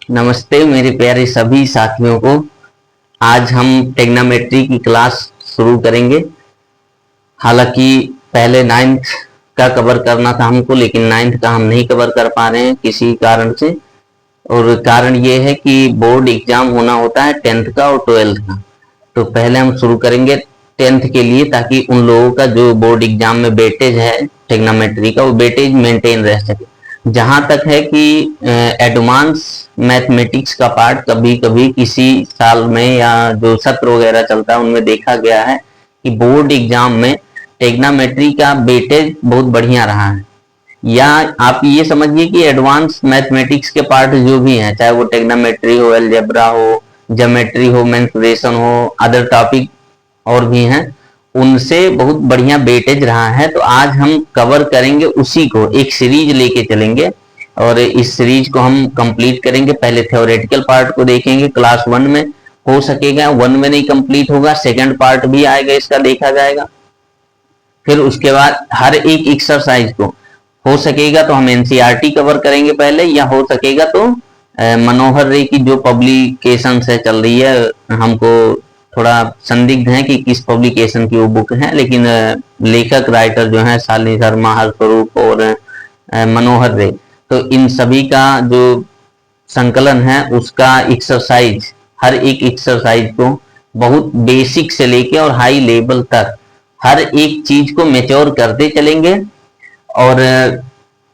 नमस्ते मेरे प्यारे सभी साथियों को। आज हम टेग्नोमेट्री की क्लास शुरू करेंगे। हालांकि पहले नाइन्थ का कवर करना था हमको, लेकिन नाइन्थ का हम नहीं कवर कर पा रहे हैं किसी कारण से। और कारण ये है कि बोर्ड एग्जाम होना होता है 10th का और 12th का। तो पहले हम शुरू करेंगे 10th के लिए, ताकि उन लोगों का जो बोर्ड एग्जाम में वेटेज है टेग्नोमेट्री का, वो वेटेज मेंटेन रह सके। जहां तक है कि एडवांस मैथमेटिक्स का पार्ट कभी कभी किसी साल में या जो सत्र वगैरह चलता है उनमें देखा गया है कि बोर्ड एग्जाम में टेग्नोमेट्री का वेटेज बहुत बढ़िया रहा है। या आप ये समझिए कि एडवांस मैथमेटिक्स के पार्ट जो भी हैं, चाहे वो टेग्नोमेट्री हो, अलजेब्रा हो, ज्योमेट्री हो, मेंसुरेशन हो, अदर टॉपिक और भी हैं, उनसे बहुत बढ़िया वेटेज रहा है। तो आज हम कवर करेंगे उसी को, एक सीरीज लेके चलेंगे और इस सीरीज को हम कंप्लीट करेंगे। पहले थ्योरेटिकल पार्ट को देखेंगे क्लास 1 में, हो सकेगा 1 में नहीं कंप्लीट होगा, सेकंड पार्ट भी आएगा, इसका देखा जाएगा। फिर उसके बाद हर एक एक्सरसाइज को हो सकेगा तो हम एनसीईआरटी कवर करेंगे पहले, या हो सकेगा तो मनोहर रे की जो पब्लिकेशन से चल रही है, हमको थोड़ा संदिग्ध है कि किस पब्लिकेशन की वो बुक है, लेकिन लेखक राइटर जो है शालिनी शर्मा, हरस्वरूप और मनोहर रे, तो इन सभी का जो संकलन है उसका एक्सरसाइज, हर एक एक्सरसाइज को बहुत बेसिक से लेके और हाई लेवल तक हर एक चीज को मेच्योर करते चलेंगे। और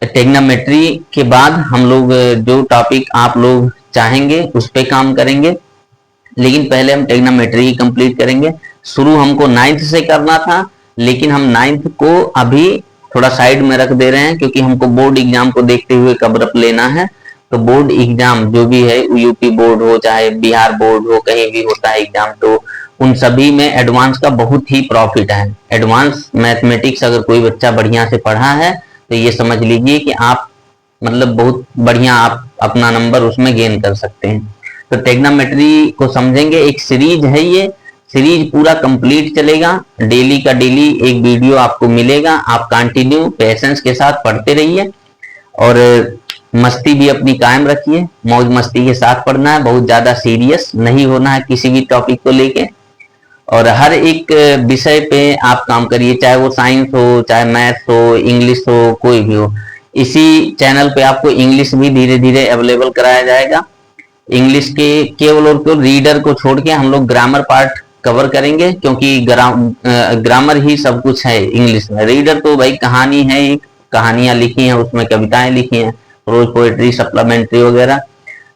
टेग्नोमेट्री के बाद हम लोग जो टॉपिक आप लोग चाहेंगे उस पर काम करेंगे, लेकिन पहले हम टेग्नोमेट्री कंप्लीट करेंगे। शुरू हमको 9th से करना था, लेकिन हम 9th को अभी थोड़ा साइड में रख दे रहे हैं, क्योंकि हमको बोर्ड एग्जाम को देखते हुए कवर अप लेना है। तो बोर्ड एग्जाम जो भी है, यूपी बोर्ड हो चाहे बिहार बोर्ड हो, कहीं भी होता है एग्जाम, तो उन सभी में एडवांस का बहुत ही प्रॉफिट है। एडवांस मैथमेटिक्स अगर कोई बच्चा बढ़िया से पढ़ा है तो ये समझ लीजिए कि आप मतलब बहुत बढ़िया आप अपना नंबर उसमें गेन कर सकते हैं। तो टेग्नोमेट्री को समझेंगे, एक सीरीज है, ये सीरीज पूरा कंप्लीट चलेगा। डेली का डेली एक वीडियो आपको मिलेगा, आप कंटिन्यू पेशेंस के साथ पढ़ते रहिए और मस्ती भी अपनी कायम रखिए, मौज मस्ती के साथ पढ़ना है, बहुत ज्यादा सीरियस नहीं होना है किसी भी टॉपिक को लेके। और हर एक विषय पे आप काम करिए, चाहे वो साइंस हो, चाहे मैथ्स हो, इंग्लिश हो, कोई भी हो। इसी चैनल पे आपको इंग्लिश भी धीरे धीरे अवेलेबल कराया जाएगा। इंग्लिश के केवल और केवल रीडर को छोड़ के हम लोग ग्रामर पार्ट कवर करेंगे, क्योंकि ग्रामर ही सब कुछ है इंग्लिश में। रीडर तो भाई कहानी है, एक कहानियां लिखी हैं, उसमें कविताएं लिखी हैं, रोज पोएट्री, सप्लीमेंट्री वगैरह,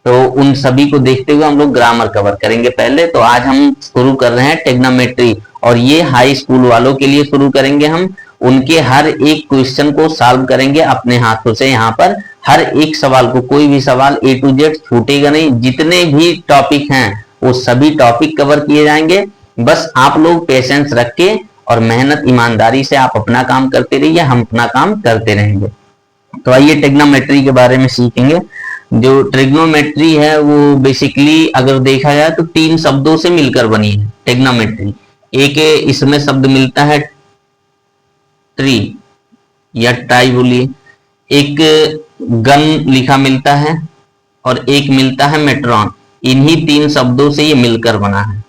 तो उन सभी को देखते हुए हम लोग ग्रामर कवर करेंगे पहले। तो आज हम शुरू कर रहे हैं टेग्नोमेट्री, और ये हाई स्कूल वालों के लिए शुरू करेंगे। हम उनके हर एक क्वेश्चन को सॉल्व करेंगे अपने हाथों से। यहाँ पर हर एक सवाल को, कोई भी सवाल A to Z छूटेगा नहीं, जितने भी टॉपिक हैं वो सभी टॉपिक कवर किए जाएंगे। बस आप लोग पेशेंस रख के और मेहनत ईमानदारी से आप अपना काम करते रहिए, हम अपना काम करते रहेंगे। तो आइए टेग्नोमेट्री के बारे में सीखेंगे। जो ट्रिग्नोमेट्री है वो बेसिकली अगर देखा जाए तो 3 शब्दों से मिलकर बनी है टेग्नोमेट्री। एक इसमें शब्द मिलता है ट्री या टाई बोलिए, एक गन लिखा मिलता है, और एक मिलता है मेट्रॉन। इन्हीं 3 शब्दों से ये मिलकर बना है।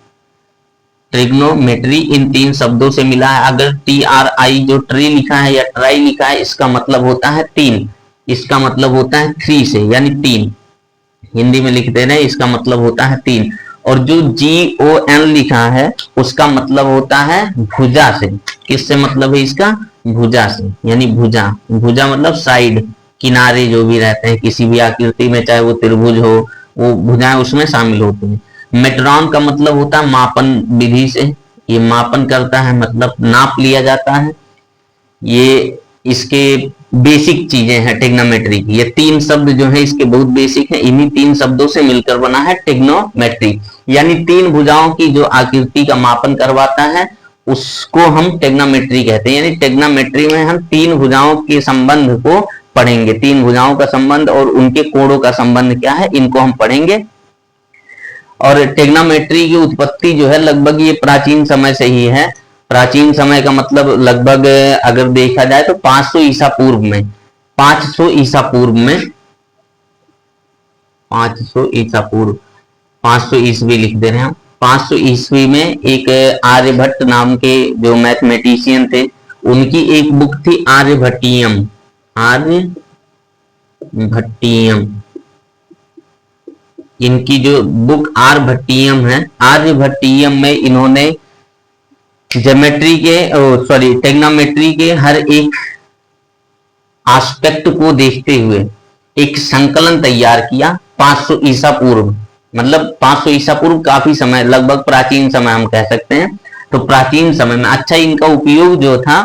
ट्रिग्नोमेट्री इन 3 शब्दों से मिला है। अगर TRI जो ट्री लिखा है या ट्राई लिखा है, इसका मतलब होता है 3, इसका मतलब होता है 3 से, यानी 3 हिंदी में लिखते रहे, इसका मतलब होता है 3। और जो GON लिखा है उसका मतलब होता है भुजा से। किससे मतलब है इसका? भुजा से, यानी भुजा। भुजा मतलब साइड, किनारे जो भी रहते हैं किसी भी आकृति में, चाहे वो त्रिभुज हो, वो भुजाएं उसमें शामिल होती हैं। मेट्रॉन का मतलब होता है मापन विधि से, ये मापन करता है, मतलब नाप लिया जाता है। ये इसके बेसिक चीजें हैं टेग्नोमेट्री की। ये 3 शब्द जो है इसके बहुत बेसिक हैं, इन्हीं 3 शब्दों से मिलकर बना है टेग्नोमेट्री। यानी 3 भुजाओं की जो आकृति का मापन करवाता है उसको हम टेग्नोमेट्री कहते हैं। यानी टेग्नोमेट्री में हम 3 भुजाओं के संबंध को पढ़ेंगे, 3 भुजाओं का संबंध और उनके कोणों का संबंध क्या है, इनको हम पढ़ेंगे। और टेग्नोमेट्री की उत्पत्ति जो है लगभग ये प्राचीन समय से ही है। प्राचीन समय का मतलब लगभग अगर देखा जाए तो 500 ईसा पूर्व में, 500 ईसा पूर्व में, 500 ईसा पूर्व, 500 ईस्वी लिख दे रहे हैं हम। 500 ईस्वी में एक आर्यभट्ट नाम के जो मैथमेटिशियन थे, उनकी एक बुक थी आर्यभट्टियम। आर्यभट्टियम, इनकी जो बुक आर्यभट्टियम है, आर्यभट्टियम में इन्होंने ज्योमेट्री के ट्रिग्नोमेट्री के हर एक एस्पेक्ट को देखते हुए एक संकलन तैयार किया 500 ईसा पूर्व। मतलब 500 ईसा पूर्व काफी समय, लगभग प्राचीन समय हम कह सकते हैं। तो प्राचीन समय में अच्छा इनका उपयोग जो था,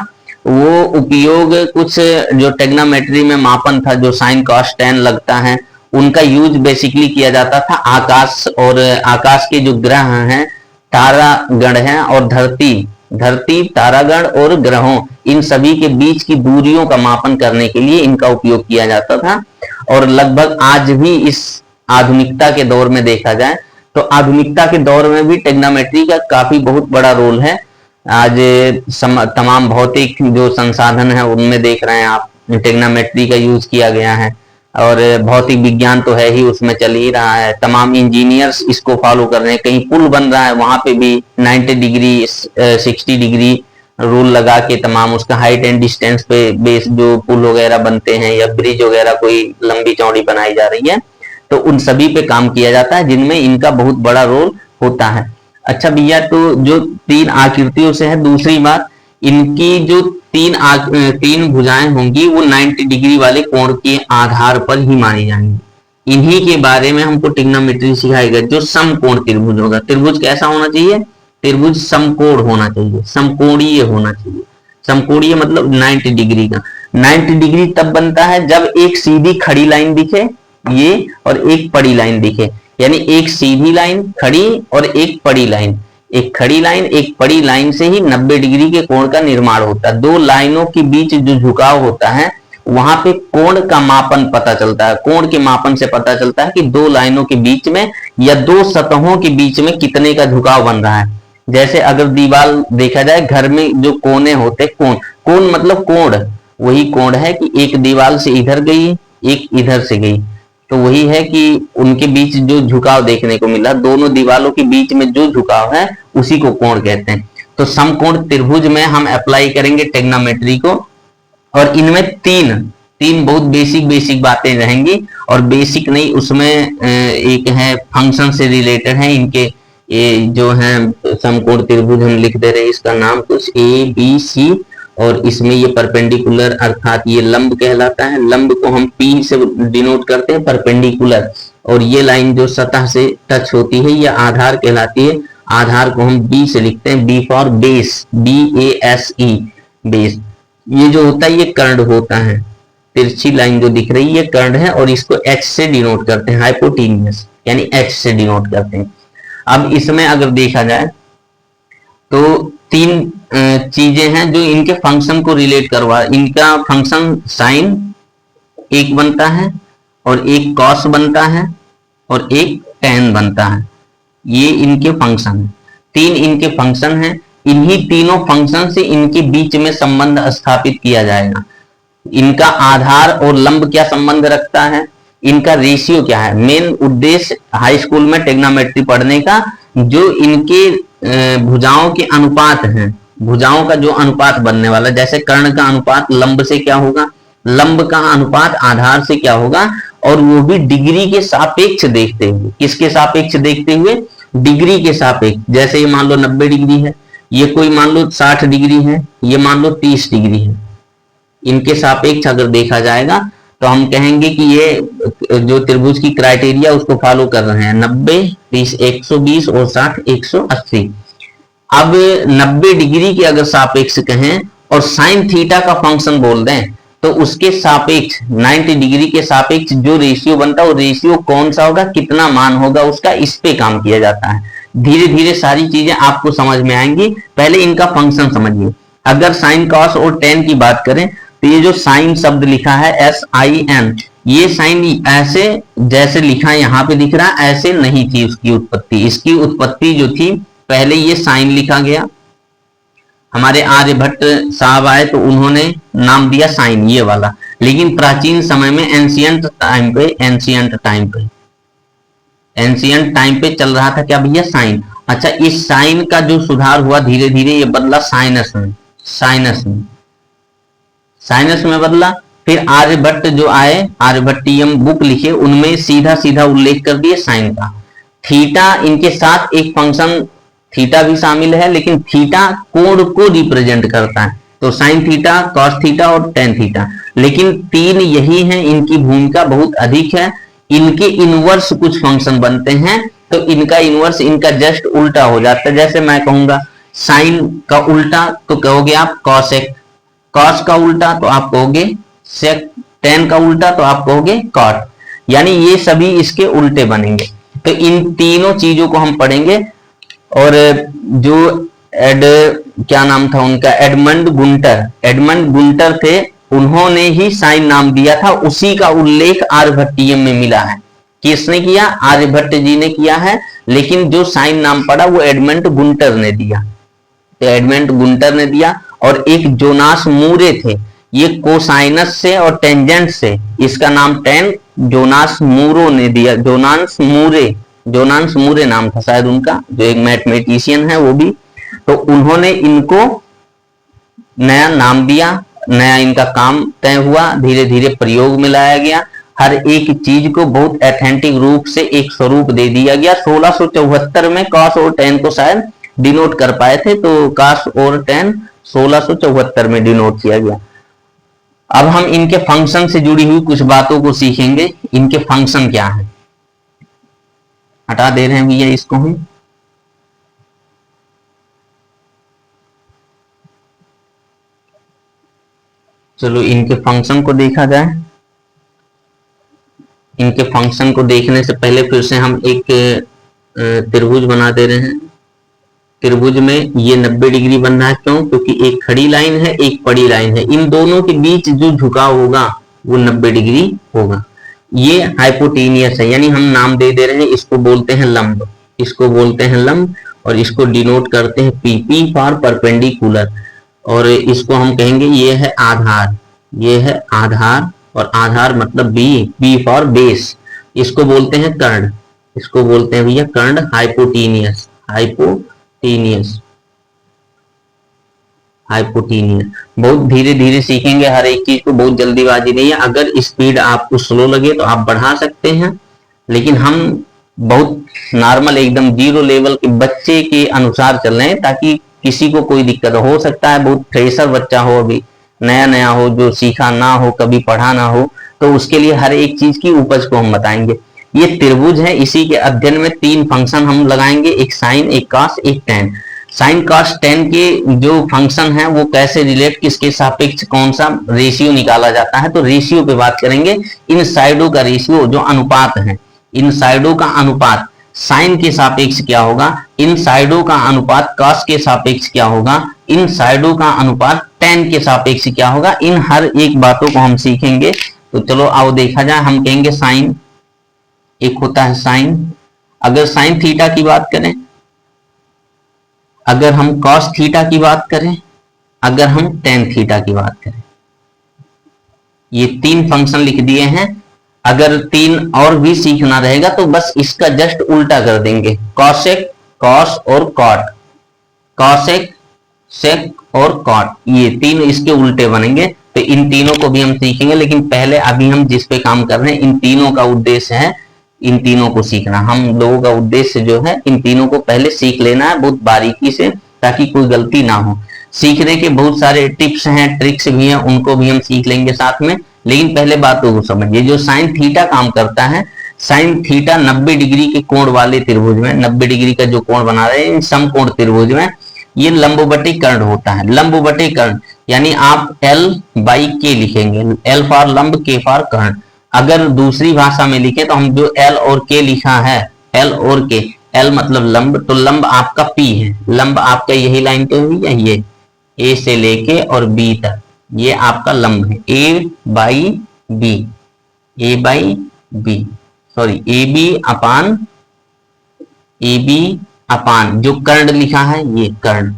वो उपयोग कुछ जो ट्रिग्नोमेट्री में मापन था, जो साइन कॉस टेन लगता है, उनका यूज बेसिकली किया जाता था आकाश और आकाश के जो ग्रह हैं, तारागण हैं और धरती तारागण और ग्रहों, इन सभी के बीच की दूरियों का मापन करने के लिए इनका उपयोग किया जाता था। और लगभग आज भी इस आधुनिकता के दौर में देखा जाए तो आधुनिकता के दौर में भी ट्रिग्नोमेट्री का काफी बहुत बड़ा रोल है। आज तमाम भौतिक जो संसाधन है उनमें देख रहे हैं आप, ट्रिग्नोमेट्री का यूज किया गया है। और भौतिक विज्ञान तो है ही, उसमें चल ही रहा है। तमाम इंजीनियर्स इसको फॉलो कर रहे हैं। कहीं पुल बन रहा है, वहां पे भी 90 डिग्री 60 डिग्री रूल लगा के तमाम उसका हाइट एंड डिस्टेंस पे बेस जो पुल वगैरह बनते हैं या ब्रिज वगैरह कोई लंबी चौड़ी बनाई जा रही है, तो उन सभी पे काम किया जाता है, जिनमें इनका बहुत बड़ा रोल होता है। अच्छा भैया, तो जो 3 आकृतियों से है, दूसरी बात, इनकी जो 3 भुजाएं होंगी वो 90 डिग्री वाले कोण के आधार पर ही मानी जाएंगी। इन्हीं के बारे में हमको ट्रिग्नोमेट्री सिखाएगा। जो समकोण त्रिभुज होगा, त्रिभुज कैसा होना चाहिए? त्रिभुज समकोण होना चाहिए, समकोणीय होना चाहिए। समकोणीय मतलब 90 डिग्री का। 90 डिग्री तब बनता है जब एक सीधी खड़ी लाइन दिखे ये, और एक पड़ी लाइन दिखे, यानी एक सीधी लाइन खड़ी और एक पड़ी लाइन। एक खड़ी लाइन एक पड़ी लाइन से ही 90 डिग्री के कोण का निर्माण होता है। 2 लाइनों के बीच जो झुकाव होता है, वहां पे कोण का मापन पता चलता है। कोण के मापन से पता चलता है कि 2 लाइनों के बीच में या 2 सतहों के बीच में कितने का झुकाव बन रहा है। जैसे अगर दीवार देखा जाए, घर में जो कोने होते, कोण मतलब कोण, वही कोण है कि एक दीवार से इधर गई, एक इधर से गई, तो वही है कि उनके बीच जो झुकाव देखने को मिला, दोनों दीवारों के बीच में जो झुकाव है उसी को कोण कहते हैं। तो समकोण त्रिभुज में हम अप्लाई करेंगे ट्रिग्नोमेट्री को, और इनमें तीन बहुत बेसिक बातें रहेंगी। और बेसिक नहीं, उसमें एक है फंक्शन से रिलेटेड है इनके, ये जो है समकोण त्रिभुज हम लिख दे रहे हैं, इसका नाम कुछ ABC, और इसमें ये परपेंडिकुलर अर्थात ये लंब कहलाता है। लंब को हम P से डिनोट करते हैं, परपेंडिकुलर। और ये लाइन जो सतह से टच होती है, ये आधार कहलाती है। आधार को हम B से लिखते हैं, B for base, BASE, base. ये जो होता है ये कर्ण होता है। तिरछी लाइन जो दिख रही है ये कर्ण है, और इसको H से डिनोट करते हैं, हाइपोटेन्यूस, यानी H से डिनोट करते हैं। अब इसमें अगर देखा जाए तो 3 चीजें हैं जो इनके फंक्शन को रिलेट करवा। इनका फंक्शन साइन एक बनता है, और एक कॉस बनता है, और एक टेन बनता है। ये इनके फंक्शन है। 3 इनके फंक्शन हैं। इन्हीं तीनों फंक्शन से इनके बीच में संबंध स्थापित किया जाएगा। इनका आधार और लंब क्या संबंध रखता है, इनका रेशियो क्या है। मेन उद्देश्य हाई स्कूल में ट्रिग्नोमेट्री पढ़ने का, जो इनके भुजाओं के अनुपात हैं, भुजाओं का जो अनुपात बनने वाला, जैसे कर्ण का अनुपात लंब से क्या होगा, लंब का अनुपात आधार से क्या होगा, और वो भी डिग्री के सापेक्ष देखते हुए। किसके सापेक्ष देखते हुए? डिग्री के सापेक्ष। जैसे ये मान लो 90 डिग्री है, ये कोई मान लो 60 डिग्री है, ये मान लो 30 डिग्री है। इनके सापेक्ष अगर देखा जाएगा तो हम कहेंगे कि ये जो त्रिभुज की क्राइटेरिया उसको फॉलो कर रहे हैं। 90, 30 120 और 60 180। अब 90 डिग्री के अगर सापेक्ष कहें और साइन थीटा का फंक्शन बोल दें, तो उसके सापेक्ष 90 डिग्री के सापेक्ष जो रेशियो बनता है, वो रेशियो कौन सा होगा, कितना मान होगा उसका, इस पे काम किया जाता है। धीरे धीरे सारी चीजें आपको समझ में आएंगी। पहले इनका फंक्शन समझिए। अगर साइन कॉस और टेन की बात करें, तो ये जो साइन शब्द लिखा है SIN, ये साइन ऐसे जैसे लिखा है यहाँ पे दिख रहा है, ऐसे नहीं थी उसकी उत्पत्ति। इसकी उत्पत्ति जो थी, पहले ये साइन लिखा गया, हमारे आर्यभट्ट साहब आए तो उन्होंने नाम दिया साइन, ये वाला। लेकिन प्राचीन समय में एंशियंट टाइम पे एंशियंट टाइम पे चल रहा था क्या भैया, साइन। अच्छा, इस साइन का जो सुधार हुआ धीरे धीरे ये बदला साइनस में, साइनस में, साइनस में बदला। फिर आर्यभट्ट जो आए, आर्यभट्टियम बुक लिखे, उनमें सीधा सीधा उल्लेख कर दिए साइन का। थीटा इनके साथ एक फंक्शन थीटा भी शामिल है, लेकिन थीटा कोण को रिप्रेजेंट करता है, तो साइन थीटा, कॉस थीटा और टेन थीटा। लेकिन तीन यही हैं, इनकी भूमिका बहुत अधिक है। इनके इनवर्स कुछ फंक्शन बनते हैं, तो इनका इनवर्स इनका जस्ट उल्टा हो जाता है। जैसे मैं कहूंगा साइन का उल्टा तो कहोगे आप कॉसेक, कॉस का उल्टा तो आप कहोगे सेक, टेन का उल्टा तो आप कहोगे कॉट, यानी ये सभी इसके उल्टे बनेंगे। तो इन तीनों चीजों को हम पढ़ेंगे। और जो क्या नाम था उनका, एडमंड गुंटर, एडमंड गुंटर थे, उन्होंने ही साइन नाम दिया था, उसी का उल्लेख आर्यभट्टियम में मिला है। किसने किया, आर्यभट्ट जी ने किया है, लेकिन जो साइन नाम पड़ा वो एडमंड गुंटर ने दिया, तो एडमंड गुंटर ने दिया। और एक जोनास मूरे थे, ये कोसाइनस से और टेंजेंट से, इसका नाम टेन, जोनास मूरो ने दिया, जोनास मूरे, जोनास मूरे नाम था शायद उनका, जो एक मैथमेटिशियन है वो भी। तो उन्होंने इनको नया नाम दिया, नया इनका काम तय हुआ, धीरे धीरे प्रयोग में लाया गया, हर एक चीज को बहुत ऑथेंटिक रूप से एक स्वरूप दे दिया गया। 1674 में कॉस और टेन को शायद डिनोट कर पाए थे, तो कॉस और टेन 1674 में डिनोट किया गया। अब हम इनके फंक्शन से जुड़ी हुई कुछ बातों को सीखेंगे। इनके फंक्शन क्या है, हटा दे रहे हैं भैया इसको हम। चलो इनके फंक्शन को देखा जाए। इनके फंक्शन को देखने से पहले फिर से हम एक त्रिभुज बना दे रहे हैं। त्रिभुज में ये 90 डिग्री बन रहा है, क्यों, क्योंकि एक खड़ी लाइन है, एक पड़ी लाइन है, इन दोनों के बीच जो झुकाव होगा वो 90 डिग्री होगा। ये हाइपोटेनियस है, यानी हम नाम दे दे रहे हैं, इसको बोलते हैं लंब, इसको बोलते हैं लंब, और इसको डिनोट करते हैं पी, पी फॉर परपेंडिकुलर, और इसको हम कहेंगे ये है आधार, ये है आधार, और आधार मतलब बी, बी फॉर बेस, इसको बोलते हैं कर्ण, इसको बोलते हैं भैया कर्ण, हाइपोटेनियस, हाइपोटेनियस, हाइपोटेनियस। बहुत धीरे धीरे सीखेंगे हर एक चीज को, बहुत जल्दीबाजी नहीं है। अगर स्पीड आपको स्लो लगे तो आप बढ़ा सकते हैं, लेकिन हम बहुत नॉर्मल एकदम जीरो लेवल के बच्चे के अनुसार चल रहे हैं, ताकि किसी को कोई दिक्कत हो सकता है, बहुत फ्रेशर बच्चा हो, अभी नया नया हो, जो सीखा ना हो, कभी पढ़ा ना हो, तो उसके लिए हर एक चीज की उपज को हम बताएंगे। ये त्रिभुज है, इसी के अध्ययन में तीन फंक्शन हम लगाएंगे, एक साइन, एक कॉस, एक टेन। साइन कॉस टेन के जो फंक्शन है वो कैसे रिलेट, किसके सापेक्ष कौन सा रेशियो निकाला जाता है, तो रेशियो पे बात करेंगे। इन साइडों का रेशियो जो अनुपात है, इन साइडों का अनुपात साइन के सापेक्ष क्या होगा, इन साइडों का अनुपात कॉस के सापेक्ष क्या होगा, इन साइडों का अनुपात टेन के सापेक्ष क्या होगा, इन हर एक बातों को हम सीखेंगे। तो चलो आओ देखा जाए। हम कहेंगे साइन, एक होता है साइन, अगर साइन थीटा की बात करें, अगर हम कॉस थीटा की बात करें, अगर हम टेन थीटा की बात करें, ये तीन फंक्शन लिख दिए हैं। अगर तीन और भी सीखना रहेगा तो बस इसका जस्ट उल्टा कर देंगे, कॉसेक, कॉस और कॉट, कॉसेक, सेक और कॉट, ये तीन इसके उल्टे बनेंगे। तो इन तीनों को भी हम सीखेंगे, लेकिन पहले अभी हम जिस पे काम कर रहे हैं, इन तीनों का उद्देश्य है इन तीनों को सीखना। हम लोगों का उद्देश्य जो है इन तीनों को पहले सीख लेना है बहुत बारीकी से, ताकि कोई गलती ना हो। सीखने के बहुत सारे टिप्स हैं, ट्रिक्स भी हैं, उनको भी हम सीख लेंगे साथ में, लेकिन पहले बातों को समझिए। जो साइन थीटा काम करता है, साइन थीटा 90 डिग्री के कोण वाले त्रिभुज में, 90 डिग्री का जो कोण बना रहे हैं इन समकोण त्रिभुज में, ये लंबवटी कर्ण होता है। लंबवटी कर्ण यानी आप L बाई K लिखेंगे, L फॉर लंब, K फॉर कर्ण। अगर दूसरी भाषा में लिखे तो हम जो L और K लिखा है, L और K, L मतलब लंब, तो लंब आपका P है, लंब आपका यही लाइन तो हुई है, ये A से लेके और B तक, ये आपका लंब है, A by B, A by B, sorry AB upon, AB अपान जो कर्ण लिखा है ये कर्ण,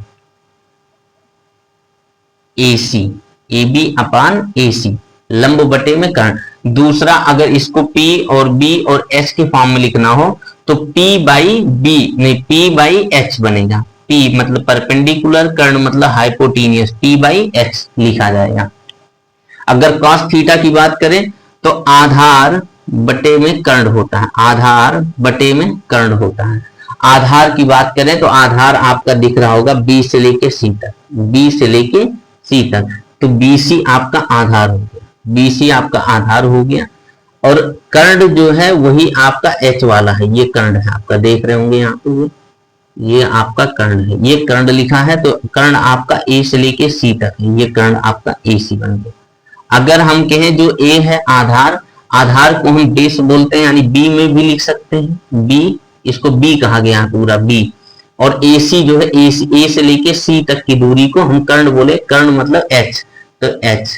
AC, AB अपान AC, लंब बटे में कर्ण। दूसरा, अगर इसको P और B और S के फॉर्म में लिखना हो तो P बाई बी नहीं, P बाई एच बनेगा। P मतलब परपेंडिकुलर, कर्ण मतलब हाइपोटीनियस, P बाई एच लिखा जाएगा। अगर cos थीटा की बात करें तो आधार बटे में कर्ण होता है, आधार बटे में कर्ण होता है। आधार की बात करें तो आधार आपका दिख रहा होगा B से लेके C तक, B से लेके C तक, तो BC आपका आधार हो गया, BC आपका आधार हो गया। और कर्ण जो है वही आपका H वाला है, ये कर्ण है आपका, देख रहे होंगे यहाँ पे, ये आपका कर्ण है, ये कर्ण लिखा है, तो कर्ण आपका A से लेके C तक है, ये कर्ण आपका AC बन गया। अगर हम कहें जो A है आधार, आधार को हम बेस बोलते हैं, यानी B में भी लिख सकते हैं, B, इसको B कहा गया है पूरा B। और AC जो है A से लेके C तक की दूरी को हम कर्ण बोले, कर्ण मतलब H, तो H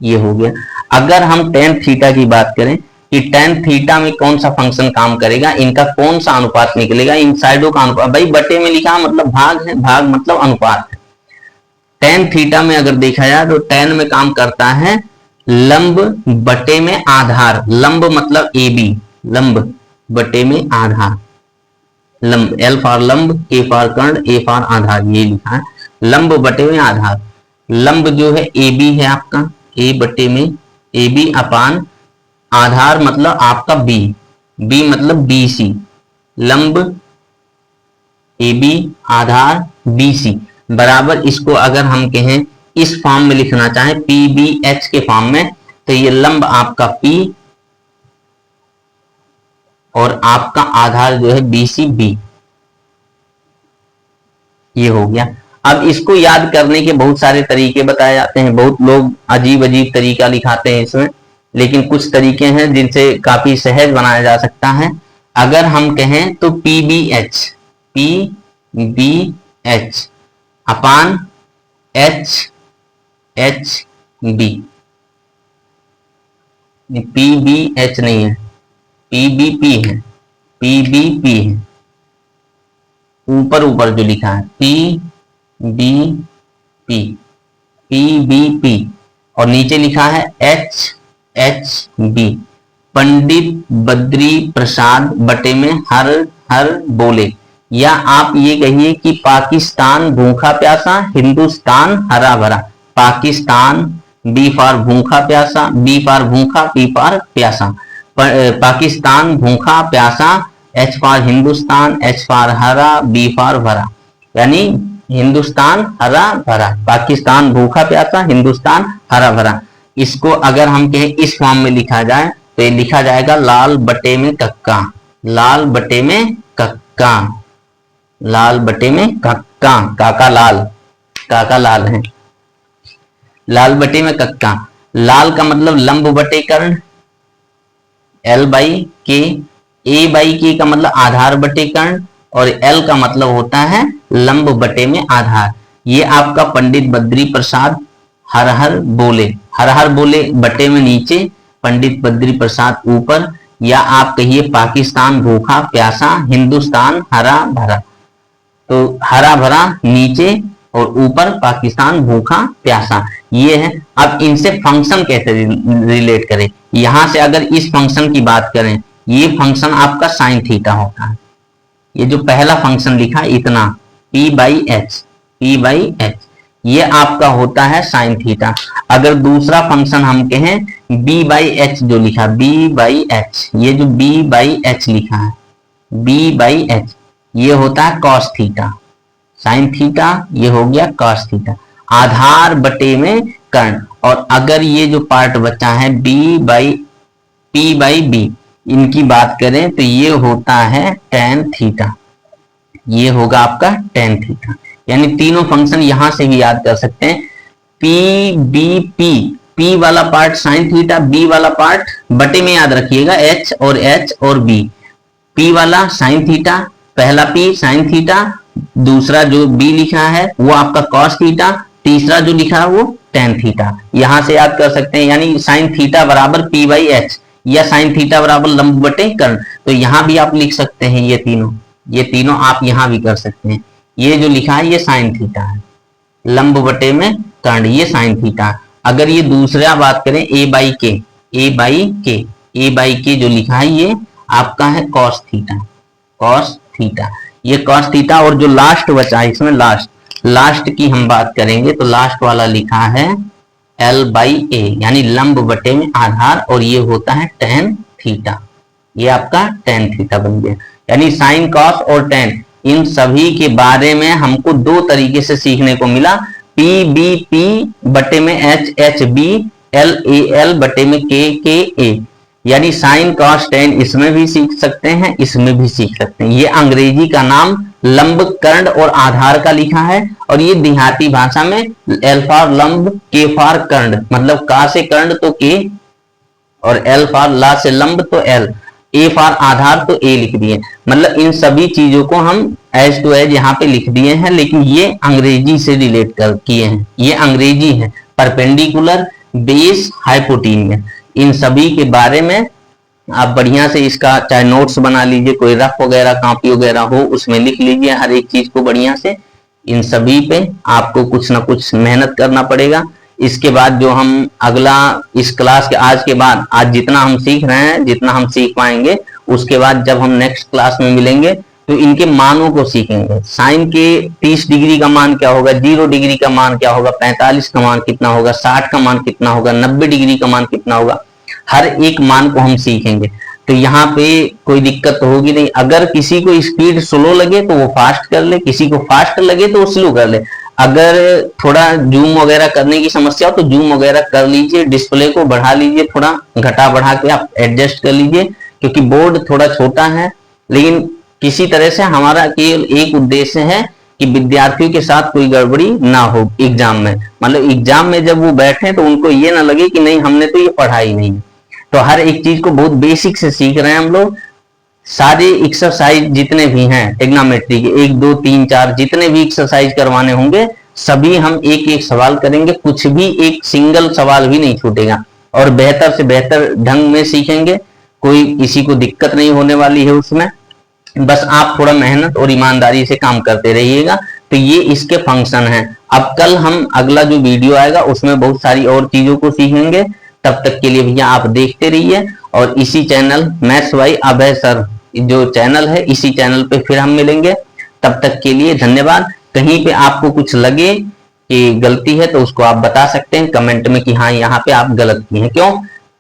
ये हो गया। अगर हम tan थीटा की बात करें कि tan थीटा में कौन सा फंक्शन काम करेगा, इनका कौन सा अनुपात निकलेगा, इन साइडों का अनुपात, भाई बटे में लिखा मतलब भाग है, भाग मतलब अनुपात है। tan थीटा में अगर देखा जाए तो tan में काम करता है लंब बटे में आधार, लंब मतलब AB, लंब बटे में आधार, लंब, L फॉर लंब, A फॉर कर्ण, A फॉर आधार, ये लिखा है लंब बटे में आधार। लंब जो है AB है आपका, A बटे में AB अपान आधार मतलब आपका B, B मतलब BC, लंब AB आधार BC बराबर, इसको अगर हम कहें इस फॉर्म में लिखना चाहें PBH के फॉर्म में, तो ये लंब आपका P और आपका आधार जो है BCB, ये हो गया। अब इसको याद करने के बहुत सारे तरीके बताए जाते हैं, बहुत लोग अजीब अजीब तरीका लिखाते हैं इसमें, लेकिन कुछ तरीके हैं जिनसे काफी सहज बनाया जा सकता है। अगर हम कहें तो PBH अपान HB, PBH नहीं है, PBP है, PBP है, ऊपर ऊपर जो लिखा है PBP, और नीचे लिखा है HB, पंडित बद्री प्रसाद बटे में हर बोले, या आप ये कहिए कि पाकिस्तान भूखा प्यासा, हिंदुस्तान हरा भरा। पाकिस्तान B फॉर भूखा प्यासा, B फॉर भूखा, P फॉर प्यासा, पाकिस्तान भूखा प्यासा, H for Hindustan, H for हरा, B फॉर भरा, यानी हिंदुस्तान हरा भरा, पाकिस्तान भूखा प्यासा, हिंदुस्तान हरा भरा। इसको अगर हम कहें इस फॉर्म में लिखा जाए तो ये लिखा जाएगा लाल बटे में कक्का, लाल बटे में कक्का, लाल बटे में कक्का, काका लाल है, लाल बटे में कक्का। लाल का मतलब लंब बटे कर्ण, L बाई के, A बाई के का मतलब आधार बटे कर्ण, और L का मतलब होता है लंब बटे में आधार। ये आपका पंडित बद्री प्रसाद हर हर बोले बटे में नीचे, पंडित बद्री प्रसाद ऊपर, या आप कहिए पाकिस्तान भूखा प्यासा, हिंदुस्तान हरा भरा, तो हरा भरा नीचे और ऊपर पाकिस्तान भूखा प्यासा, ये है। अब इनसे फंक्शन कैसे रिलेट करें, यहां से अगर इस फंक्शन की बात करें, ये फंक्शन आपका साइन थीटा होता है, ये जो पहला फंक्शन लिखा इतना P बाई एच, ये आपका होता है साइन थीटा। अगर दूसरा फंक्शन हम कहें B बाई एच, जो लिखा B बाई एच, ये जो B बाई एच लिखा है, B बाई एच, ये होता है कॉस थीटा, साइन थीटा, ये हो गया कॉस थीटा, आधार बटे में कर्ण। और अगर ये जो पार्ट बचा है P बाई B, इनकी बात करें तो ये होता है tan थीटा, ये होगा आपका tan थीटा। यानी तीनों फंक्शन यहां से भी याद कर सकते हैं, PBP, P वाला पार्ट साइन थीटा, B वाला पार्ट बटे में याद रखिएगा H और B, P वाला साइन थीटा, पहला P साइन थीटा, दूसरा जो B लिखा है वो आपका cos थीटा, तीसरा जो लिखा है वो tan थीटा, यहां से याद कर सकते हैं। यानी साइन थीटा बराबर P बाई एच, या साइन थीटा बराबर लंब बटे कर्ण, तो यहां भी आप लिख सकते हैं ये तीनों आप यहां भी कर सकते हैं। ये जो लिखा है ये साइन थीटा है, लंब बटे में कर्ण, ये साइन थीटा। अगर ये दूसरा बात करें A बाई के जो लिखा है ये आपका है cos थीटा, कॉस थीटा, ये कॉस थीटा। और जो लास्ट बचा है इसमें, लास्ट की हम बात करेंगे तो लास्ट वाला लिखा है L/A, यानी लंब बटे में आधार, और ये होता है tan थीटा। ये आपका tan थीटा बन गया। यानी साइन, कॉस और tan, इन सभी के बारे में हमको दो तरीके से सीखने को मिला। PBP बटे में HHB, LAL बटे में KKA, यानी साइन, कॉस, tan इसमें भी सीख सकते हैं, इसमें भी सीख सकते हैं। ये अंग्रेजी का नाम लंब, कर्ण और आधार का लिखा है, और ये देहाती भाषा में L फॉर लंब, K फॉर कर्ण, मतलब का से कर्ण तो K, और L फॉर ला से लंब तो L, A फॉर आधार तो A लिख दिए। मतलब इन सभी चीजों को हम एज टू एज यहाँ पे लिख दिए हैं, लेकिन ये अंग्रेजी से रिलेट कर किए हैं। ये अंग्रेजी है, परपेंडिकुलर, बेस, हाइपोटेन्यूज, इन सभी के बारे में आप बढ़िया से इसका चाहे नोट्स बना लीजिए, कोई रफ वगैरह कॉपी वगैरह हो उसमें लिख लीजिए हर एक चीज को बढ़िया से। इन सभी पे आपको कुछ ना कुछ मेहनत करना पड़ेगा। इसके बाद जो हम अगला इस क्लास के आज के बाद, आज जितना हम सीख रहे हैं, जितना हम सीख पाएंगे, उसके बाद जब हम नेक्स्ट क्लास में मिलेंगे तो इनके मानों को सीखेंगे। साइन के 30 डिग्री का मान क्या होगा, 0 डिग्री का मान क्या होगा, 45 का मान कितना होगा, 60 का मान कितना होगा, 90 डिग्री का मान कितना होगा, हर एक मान को हम सीखेंगे। तो यहाँ पे कोई दिक्कत तो होगी नहीं। अगर किसी को स्पीड स्लो लगे तो वो फास्ट कर ले, किसी को फास्ट लगे तो वो स्लो कर ले। अगर थोड़ा जूम वगैरह करने की समस्या हो तो जूम वगैरह कर लीजिए, डिस्प्ले को बढ़ा लीजिए, थोड़ा घटा बढ़ा के आप एडजस्ट कर लीजिए, क्योंकि बोर्ड थोड़ा छोटा है। लेकिन किसी तरह से हमारा केवल एक उद्देश्य है कि विद्यार्थियों के साथ कोई गड़बड़ी ना हो एग्जाम में। मतलब एग्जाम में जब वो बैठे तो उनको ये ना लगे कि नहीं हमने तो ये पढ़ा ही नहीं। तो हर एक चीज को बहुत बेसिक से सीख रहे हैं हम लोग। सारे एक्सरसाइज जितने भी हैं ट्रिग्नोमेट्री के, 1 2 3 4 जितने भी एक्सरसाइज करवाने होंगे, सभी हम एक एक सवाल करेंगे, कुछ भी एक सिंगल सवाल भी नहीं छूटेगा, और बेहतर से बेहतर ढंग में सीखेंगे। कोई किसी को दिक्कत नहीं होने वाली है उसमें। बस आप थोड़ा मेहनत और ईमानदारी से काम करते रहिएगा। तो ये इसके फंक्शन हैं। अब कल हम अगला जो वीडियो आएगा उसमें बहुत सारी और चीजों को सीखेंगे। तब तक के लिए भैया आप देखते रहिए, और इसी channel maths by Abhay sir जो चैनल है, इसी चैनल पे फिर हम मिलेंगे। तब तक के लिए धन्यवाद। कहीं पे आपको कुछ लगे कि गलती है तो उसको आप बता सकते हैं कमेंट में कि हाँ यहाँ पे आप गलत किए हैं। क्यों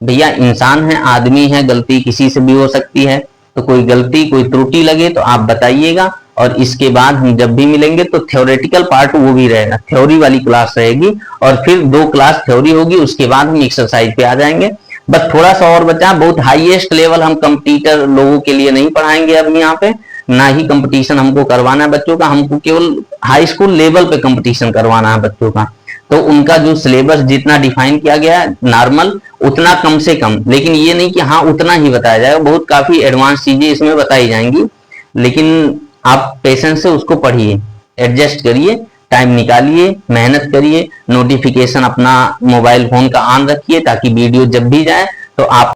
भैया, इंसान है, आदमी है, गलती किसी से भी हो सकती है। तो कोई गलती, कोई त्रुटि लगे तो आप बताइएगा। और इसके बाद हम जब भी मिलेंगे तो थ्योरेटिकल पार्ट वो भी रहेगा, थ्योरी वाली क्लास रहेगी, और फिर 2 क्लास थ्योरी होगी, उसके बाद हम एक्सरसाइज पे आ जाएंगे। बस थोड़ा सा और बचा, बहुत हाईएस्ट लेवल हम कंपटीटर लोगों के लिए नहीं पढ़ाएंगे अभी यहाँ पे, ना ही कंपटीशन हमको करवाना है बच्चों का। हमको केवल हाई स्कूल लेवल पे कंपटीशन करवाना है बच्चों का। तो उनका जो सिलेबस जितना डिफाइन किया गया है नॉर्मल, उतना कम से कम, लेकिन ये नहीं कि हाँ उतना ही बताया जाएगा, बहुत काफी एडवांस चीजें इसमें बताई जाएंगी। लेकिन आप पेशेंस से उसको पढ़िए, एडजस्ट करिए, टाइम निकालिए, मेहनत करिए, नोटिफिकेशन अपना मोबाइल फोन का ऑन रखिए, ताकि वीडियो जब भी जाए तो आप